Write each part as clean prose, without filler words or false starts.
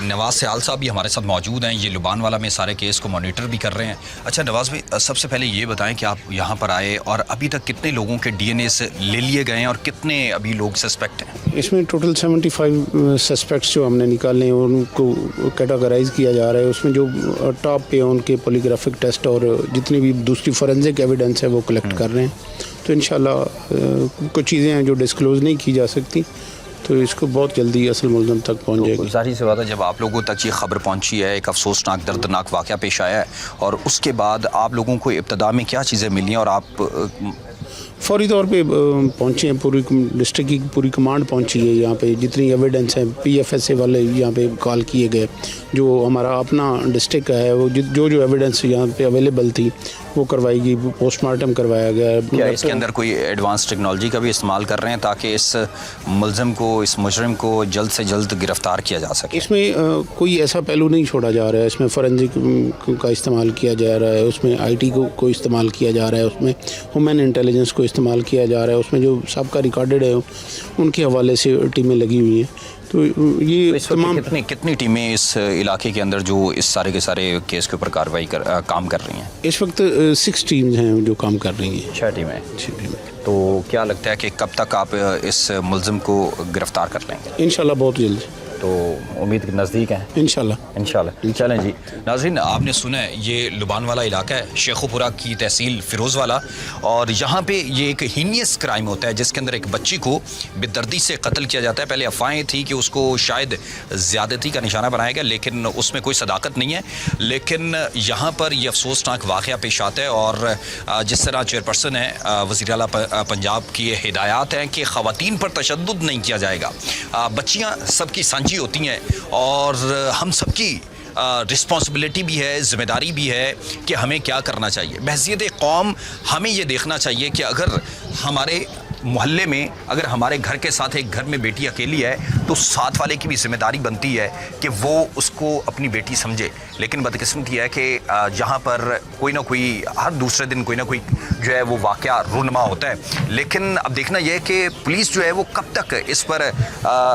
نواز سیال صاحب بھی ہمارے ساتھ موجود ہیں، یہ لبان والا میں سارے کیس کو مانیٹر بھی کر رہے ہیں۔ اچھا نواز بھائی، سب سے پہلے یہ بتائیں کہ آپ یہاں پر آئے اور ابھی تک کتنے لوگوں کے ڈی این اے لے لیے گئے ہیں اور کتنے ابھی لوگ سسپیکٹ ہیں؟ اس میں ٹوٹل 75 سسپیکٹس جو ہم نے نکالے ہیں ان کو کیٹاگرائز کیا جا رہا ہے۔ اس میں جو ٹاپ پہ ہیں ان کے پولیگرافک ٹیسٹ اور جتنی بھی دوسری فورینزک ایویڈنس ہے وہ کلیکٹ کر رہے ہیں، تو انشاءاللہ کچھ چیزیں ہیں جو ڈسکلوز نہیں کی جا سکتی، تو اس کو بہت جلدی اصل ملزم تک پہنچ جائے گی۔ ظاہر سی بات ہے جب آپ لوگوں تک یہ خبر پہنچی ہے، ایک افسوسناک دردناک واقعہ پیش آیا ہے، اور اس کے بعد آپ لوگوں کو ابتدا میں کیا چیزیں ملی ہیں اور آپ فوری طور پہ پہنچے ہیں، پوری ڈسٹرکٹ کی پوری کمانڈ پہنچی ہے یہاں پہ، جتنی ایویڈنس ہیں پی ایف ایس اے والے یہاں پہ کال کیے گئے، جو ہمارا اپنا ڈسٹرکٹ ہے وہ جو ایویڈنس یہاں پہ اویلیبل تھی وہ کروائی گئی، پوسٹ مارٹم کروایا گیا۔ کیا اس کے اندر کوئی ایڈوانس ٹیکنالوجی کا بھی استعمال کر رہے ہیں تاکہ اس ملزم کو، اس مجرم کو جلد سے جلد گرفتار کیا جا سکے؟ اس میں کوئی ایسا پہلو نہیں چھوڑا جا رہا ہے، اس میں فورینزک کا استعمال کیا جا رہا ہے، اس میں آئی ٹی کو استعمال کیا جا رہا ہے، اس میں ہیومن انٹیلیجنس کو استعمال کیا جا رہا ہے، اس میں جو سابقہ ریکارڈڈ ہے ان کے حوالے سے ٹیمیں لگی ہوئی ہیں۔ تو یہ تمام کتنی ٹیمیں اس علاقے کے اندر جو اس سارے کے سارے کیس کے اوپر کارروائی کام کر رہی ہیں؟ اس وقت 6 ٹیمز ہیں جو کام کر رہی ہیں۔ 6 ٹیمیں۔ تو کیا لگتا ہے کہ کب تک آپ اس ملزم کو گرفتار کر لیں گے؟ انشاءاللہ بہت جلد، تو امید نزدیک ہیں انشاءاللہ۔ چلیں جی ناظرین، آپ نے سنا ہے یہ لبان والا علاقہ ہے، شیخو پورہ کی تحصیل فیروز والا، اور یہاں پہ یہ ایک ہینیس کرائم ہوتا ہے جس کے اندر ایک بچی کو بے دردی سے قتل کیا جاتا ہے۔ پہلے افواہیں تھی کہ اس کو شاید زیادتی کا نشانہ بنایا گیا، لیکن اس میں کوئی صداقت نہیں ہے، لیکن یہاں پر یہ افسوسناک واقعہ پیش آتا ہے، اور جس طرح چیئرپرسن ہے وزیر اعلیٰ پنجاب کی ہدایات ہیں کہ خواتین پر تشدد نہیں کیا جائے گا، بچیاں سب کی سانجی ہوتی ہیں، اور ہم سب کی رسپانسبلٹی بھی ہے، ذمہ داری بھی ہے کہ ہمیں کیا کرنا چاہیے۔ بحیثیت قوم ہمیں یہ دیکھنا چاہیے کہ اگر ہمارے محلے میں، اگر ہمارے گھر کے ساتھ ایک گھر میں بیٹی اکیلی ہے تو ساتھ والے کی بھی ذمہ داری بنتی ہے کہ وہ اس کو اپنی بیٹی سمجھے، لیکن بدقسمتی ہے کہ جہاں پر کوئی نہ کوئی ہر دوسرے دن کوئی نہ کوئی جو ہے وہ واقعہ رونما ہوتا ہے۔ لیکن اب دیکھنا یہ ہے کہ پولیس جو ہے وہ کب تک اس پر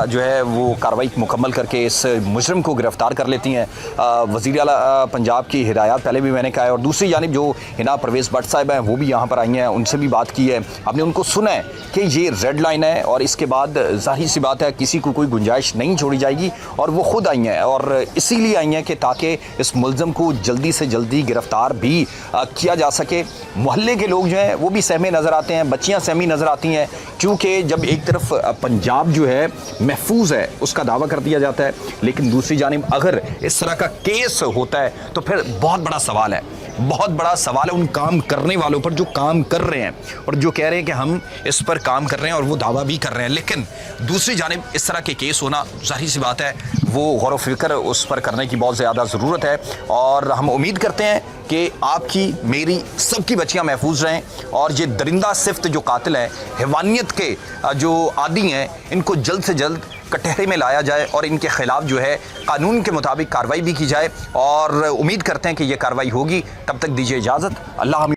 جو ہے وہ کارروائی مکمل کر کے اس مجرم کو گرفتار کر لیتی ہیں۔ وزیر اعلیٰ پنجاب کی ہدایات پہلے بھی میں نے کہا ہے، اور دوسری جانب جو ہنا پرویز بٹ صاحب ہیں وہ بھی یہاں پر آئی ہیں، ان سے بھی بات کی ہے، آپ نے ان کو سنا ہے کہ یہ ریڈ لائن ہے، اور اس کے بعد ظاہر سی بات ہے کسی کو کوئی گنجائش نہیں چھوڑی جائے گی، اور وہ خود آئی ہیں، اور اسی لیے آئی ہیں کہ تاکہ اس ملزم کو جلدی سے جلدی گرفتار بھی کیا جا سکے۔ محلے کے لوگ جو ہیں وہ بھی سہمے نظر آتے ہیں، بچیاں سہمی نظر آتی ہیں، کیونکہ جب ایک طرف پنجاب جو ہے محفوظ ہے اس کا دعویٰ کر دیا جاتا ہے، لیکن دوسری جانب اگر اس طرح کا کیس ہوتا ہے تو پھر بہت بڑا سوال ہے، بہت بڑا سوال ہے ان کام کرنے والوں پر جو کام کر رہے ہیں اور جو کہہ رہے ہیں کہ ہم اس پر کام کر رہے ہیں اور وہ دعویٰ بھی کر رہے ہیں، لیکن دوسری جانب اس طرح کے کیس ہونا ظاہر سی بات ہے وہ غور و فکر اس پر کرنے کی بہت زیادہ ضرورت ہے، اور ہم امید کرتے ہیں کہ آپ کی، میری، سب کی بچیاں محفوظ رہیں، اور یہ درندہ صفت جو قاتل ہیں، حیوانیت کے جو عادی ہیں، ان کو جلد سے جلد کٹہرے میں لایا جائے اور ان کے خلاف جو ہے قانون کے مطابق کارروائی بھی کی جائے، اور امید کرتے ہیں کہ یہ کارروائی ہوگی۔ تب تک دیجیے اجازت، اللہ حافظ۔